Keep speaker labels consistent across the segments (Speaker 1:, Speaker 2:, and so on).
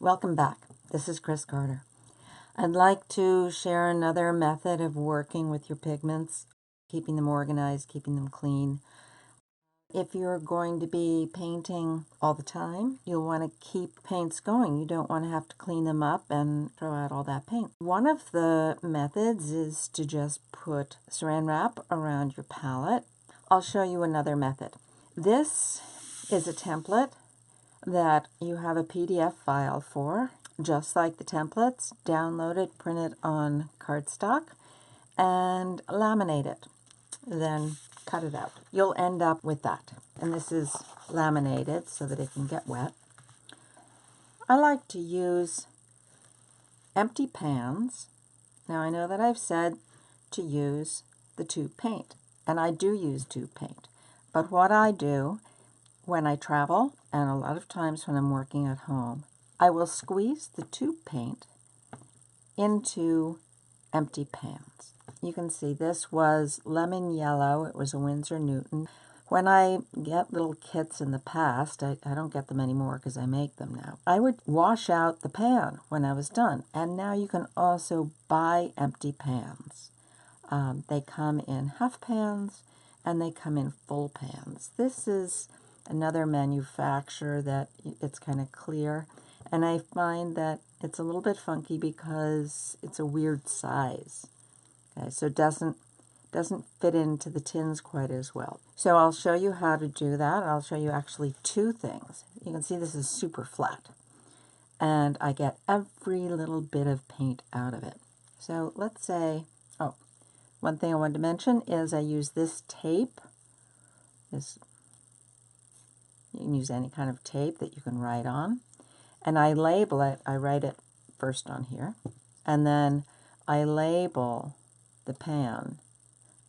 Speaker 1: Welcome back. This is Chris Carter. I'd like to share another method of working with your pigments, keeping them organized, keeping them clean. If you're going to be painting all the time, you'll want to keep paints going. You don't want to have to clean them up and throw out all that paint. One of the methods is to just put saran wrap around your palette. I'll show you another method. This is a template that you have a PDF file for, just like the templates. Download it, print it on cardstock, and laminate it. Then cut it out. You'll end up with that. And this is laminated so that it can get wet. I like to use empty pans. Now I know that I've said to use the tube paint, and I do use tube paint. But what I do when I travel, and a lot of times when I'm working at home, I will squeeze the tube paint into empty pans. You can see this was lemon yellow. It was a Winsor Newton. When I get little kits in the past, I don't get them anymore because I make them now, I would wash out the pan when I was done. And now you can also buy empty pans. They come in half pans and they come in full pans. This is another manufacturer that it's kind of clear. And I find that it's a little bit funky because it's a weird size. Okay, so it doesn't fit into the tins quite as well. So I'll show you how to do that. I'll show you actually two things. You can see this is super flat. And I get every little bit of paint out of it. So let's say, one thing I wanted to mention is I use this tape. You can use any kind of tape that you can write on. And I label it. I write it first on here. And then I label the pan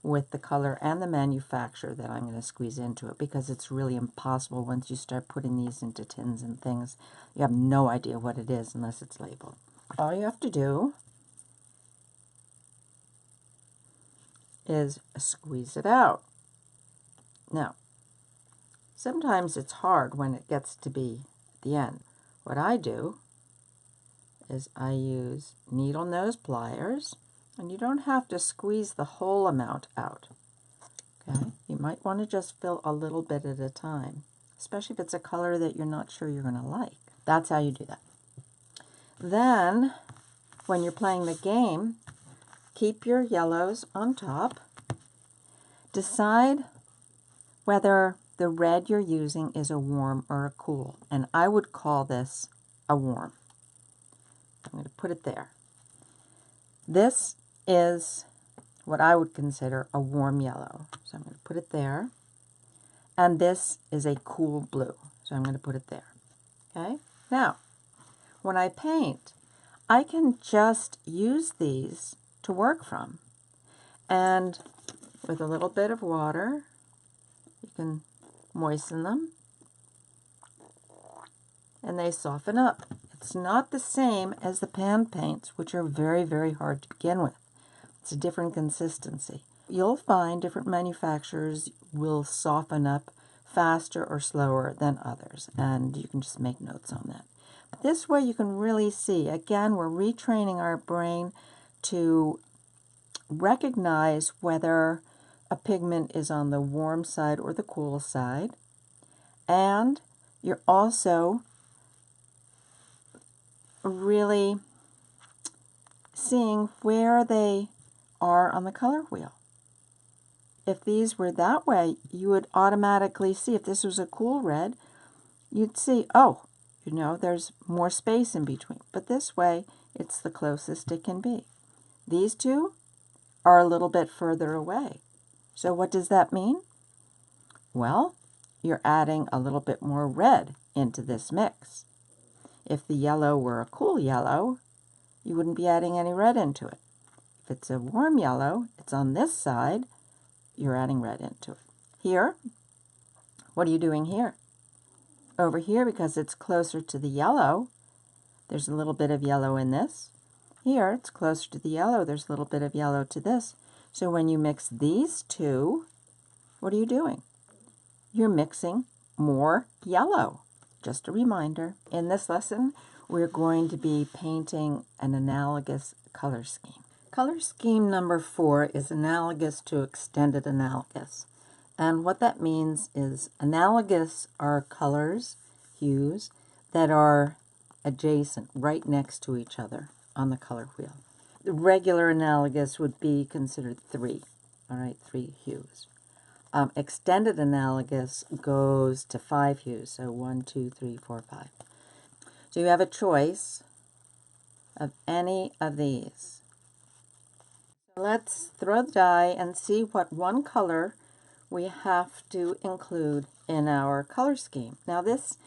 Speaker 1: with the color and the manufacturer that I'm going to squeeze into it, because it's really impossible once you start putting these into tins and things. You have no idea what it is unless it's labeled. All you have to do is squeeze it out. Now, sometimes it's hard when it gets to be at the end. What I do is I use needle nose pliers, and you don't have to squeeze the whole amount out. Okay, you might want to just fill a little bit at a time, especially if it's a color that you're not sure you're going to like. That's how you do that. Then, when you're playing the game, keep your yellows on top. Decide whether the red you're using is a warm or a cool, and I would call this a warm. I'm going to put it there. This is what I would consider a warm yellow, so I'm going to put it there. And this is a cool blue, so I'm going to put it there. Okay? Now, when I paint, I can just use these to work from. And with a little bit of water, you can moisten them, and they soften up. It's not the same as the pan paints, which are very, very hard to begin with. It's a different consistency. You'll find different manufacturers will soften up faster or slower than others, and you can just make notes on that. But this way you can really see, again, we're retraining our brain to recognize whether a pigment is on the warm side or the cool side, and you're also really seeing where they are on the color wheel. If these were that way, you would automatically see, if this was a cool red, you'd see, oh, you know, there's more space in between. But this way, it's the closest it can be. These two are a little bit further away. So what does that mean? Well, you're adding a little bit more red into this mix. If the yellow were a cool yellow, you wouldn't be adding any red into it. If it's a warm yellow, it's on this side, you're adding red into it. Here, what are you doing here? Over here, because it's closer to the yellow, there's a little bit of yellow in this. Here, it's closer to the yellow, there's a little bit of yellow to this. So when you mix these two, what are you doing? You're mixing more yellow. Just a reminder, in this lesson, we're going to be painting an analogous color scheme. Color scheme number 4 is analogous to extended analogous. And what that means is analogous are colors, hues, that are adjacent, right next to each other on the color wheel. The regular analogous would be considered 3, all right, 3 hues. Extended analogous goes to 5 hues, so 1, 2, 3, 4, 5. So you have a choice of any of these. Let's throw the die and see what one color we have to include in our color scheme. Now this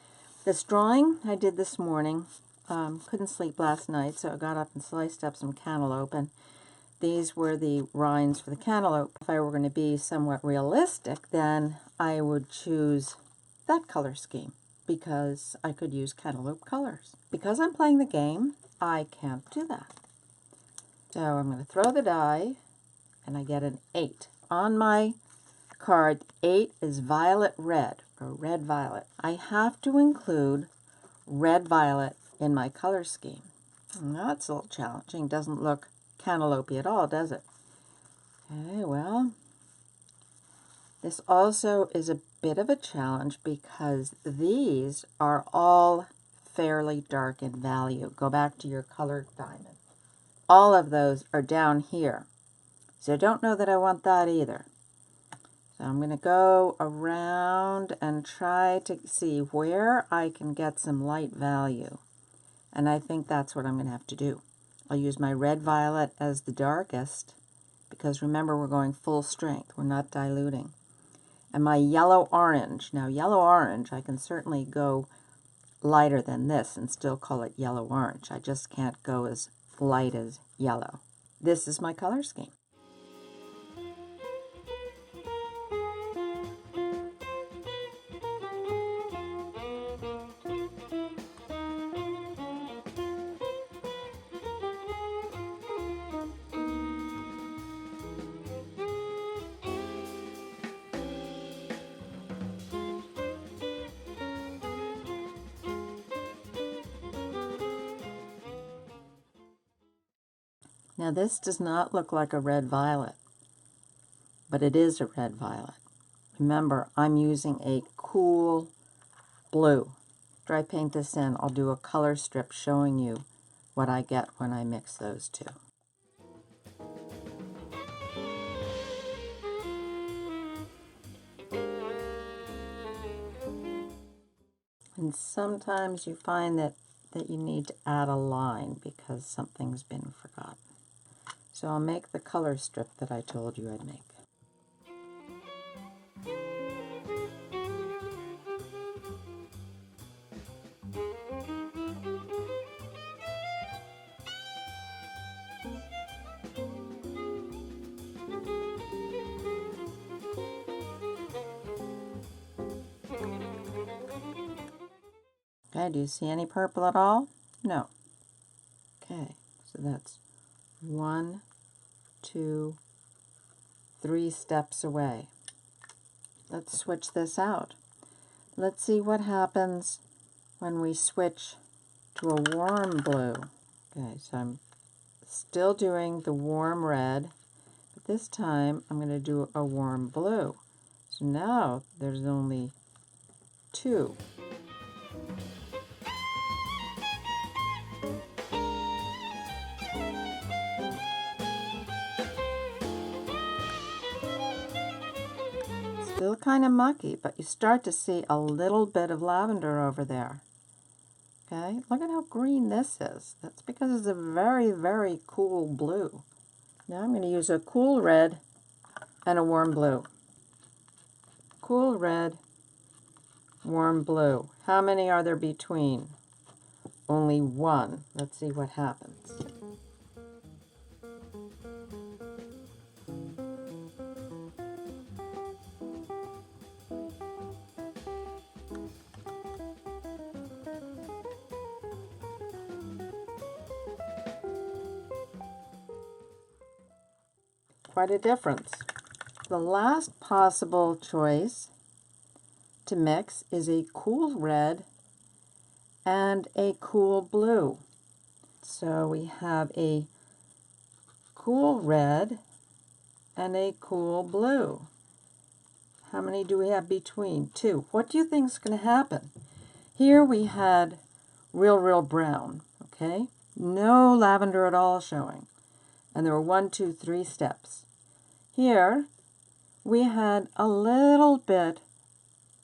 Speaker 1: drawing I did this morning, couldn't sleep last night, so I got up and sliced up some cantaloupe, and these were the rinds for the cantaloupe. If I were going to be somewhat realistic, then I would choose that color scheme because I could use cantaloupe colors. Because I'm playing the game, I can't do that. So I'm going to throw the die, and I get an 8. On my card, 8 is violet red, or red violet. I have to include red violet in my color scheme. Now that's a little challenging. Doesn't look cantaloupe-y at all, does it? Okay, well, this also is a bit of a challenge because these are all fairly dark in value. Go back to your colored diamond. All of those are down here. So I don't know that I want that either. So I'm going to go around and try to see where I can get some light value. And I think that's what I'm going to have to do. I'll use my red violet as the darkest because remember we're going full strength. We're not diluting. And my yellow orange. Now yellow orange, I can certainly go lighter than this and still call it yellow orange. I just can't go as light as yellow. This is my color scheme. Now this does not look like a red violet, but it is a red violet. Remember, I'm using a cool blue. After I paint this in, I'll do a color strip showing you what I get when I mix those two. And sometimes you find that you need to add a line because something's been forgotten. So I'll make the color strip that I told you I'd make. Okay, do you see any purple at all? No. Okay, so that's 1, 2, 3 steps away. Let's switch this out. Let's see what happens when we switch to a warm blue. Okay, so I'm still doing the warm red, but this time I'm going to do a warm blue. So now there's only 2. Still kind of mucky, but you start to see a little bit of lavender over there. Okay, look at how green this is. That's because it's a very, very cool blue. Now I'm going to use a cool red and a warm blue. Cool red, warm blue. How many are there between? Only 1. Let's see what happens. Quite a difference. The last possible choice to mix is a cool red and a cool blue. So we have a cool red and a cool blue. How many do we have between? 2. What do you think is going to happen? Here we had real brown, okay? No lavender at all showing. And there were 1, 2, 3 steps. Here we had a little bit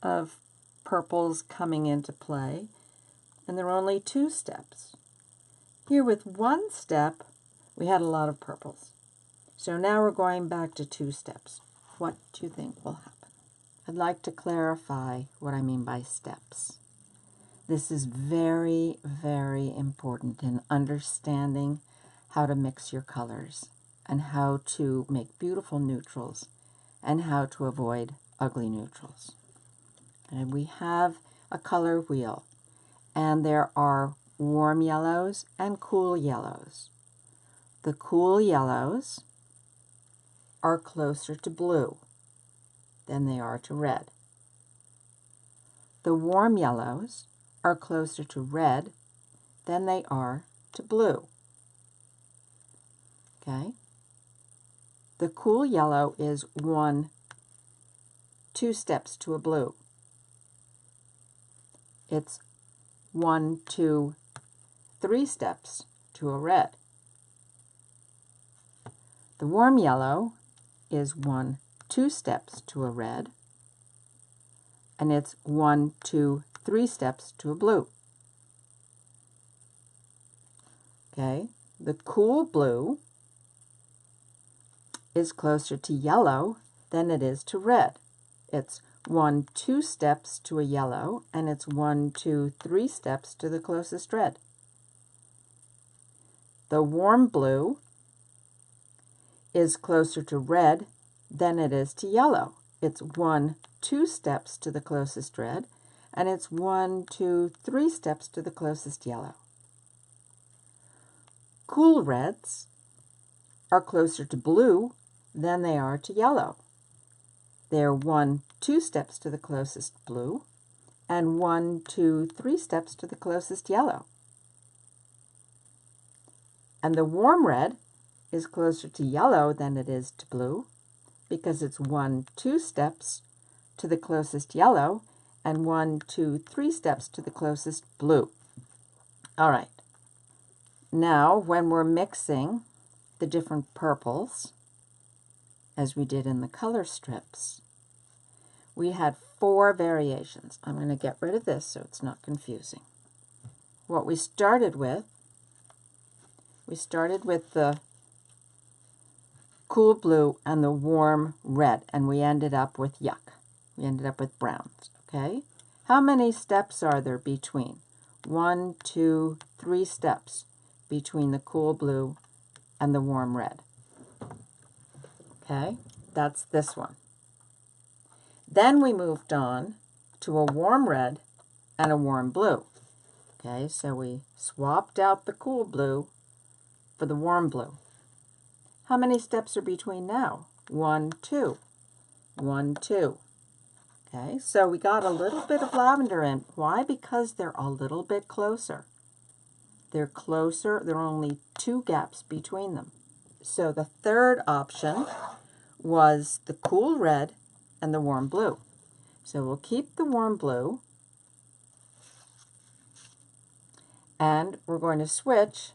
Speaker 1: of purples coming into play, and there were only 2 steps. Here with 1 step, we had a lot of purples. So now we're going back to 2 steps. What do you think will happen? I'd like to clarify what I mean by steps. This is very, very important in understanding how to mix your colors and how to make beautiful neutrals and how to avoid ugly neutrals. And we have a color wheel, and there are warm yellows and cool yellows. The cool yellows are closer to blue than they are to red. The warm yellows are closer to red than they are to blue. Okay? The cool yellow is 2 steps to a blue. It's 1, 2, 3 steps to a red. The warm yellow is 1, 2 steps to a red, and it's 1, 2, 3 steps to a blue. Okay, the cool blue is closer to yellow than it is to red. It's 1, 2 steps to a yellow, and it's 1, 2, 3 steps to the closest red. The warm blue is closer to red than it is to yellow. It's 1, 2 steps to the closest red, and it's 1, 2, 3 steps to the closest yellow. Cool reds are closer to blue than they are to yellow. They're 1, 2 steps to the closest blue, and 1, 2, 3 steps to the closest yellow. And the warm red is closer to yellow than it is to blue, because it's 1, 2 steps to the closest yellow, and 1, 2, 3 steps to the closest blue. All right. Now, when we're mixing the different purples, as we did in the color strips, we had 4 variations. I'm going to get rid of this so it's not confusing. What we started with the cool blue and the warm red, and we ended up with yuck. We ended up with browns, okay? How many steps are there between? 1, 2, 3 steps between the cool blue and the warm red. Okay, that's this one. Then we moved on to a warm red and a warm blue. Okay, so we swapped out the cool blue for the warm blue. How many steps are between now? 1, 2. 1, 2. Okay, so we got a little bit of lavender in. Why? Because they're a little bit closer. They're closer. There are only 2 gaps between them. So the third option was the cool red and the warm blue. So we'll keep the warm blue, and we're going to switch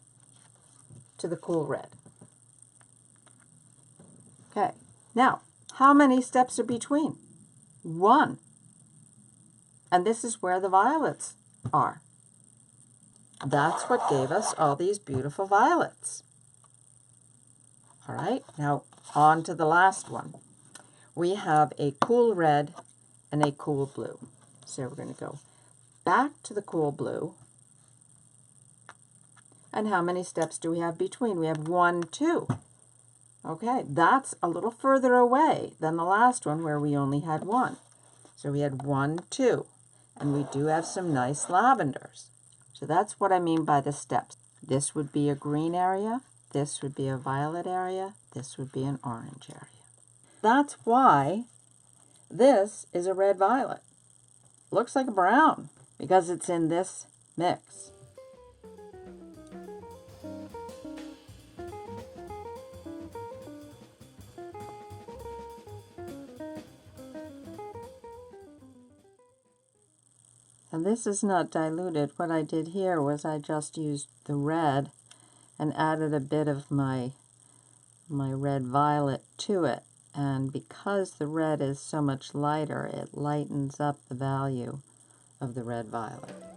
Speaker 1: to the cool red. Okay, now, how many steps are between? 1. And this is where the violets are. That's what gave us all these beautiful violets. All right, now on to the last one. We have a cool red and a cool blue. So we're going to go back to the cool blue. And how many steps do we have between? We have 1, 2. Okay, that's a little further away than the last one where we only had 1. So we had 1, 2. And we do have some nice lavenders. So that's what I mean by the steps. This would be a green area. This would be a violet area. This would be an orange area. That's why this is a red violet. Looks like a brown because it's in this mix. And this is not diluted. What I did here was I just used the red and added a bit of my red violet to it. And because the red is so much lighter, it lightens up the value of the red violet.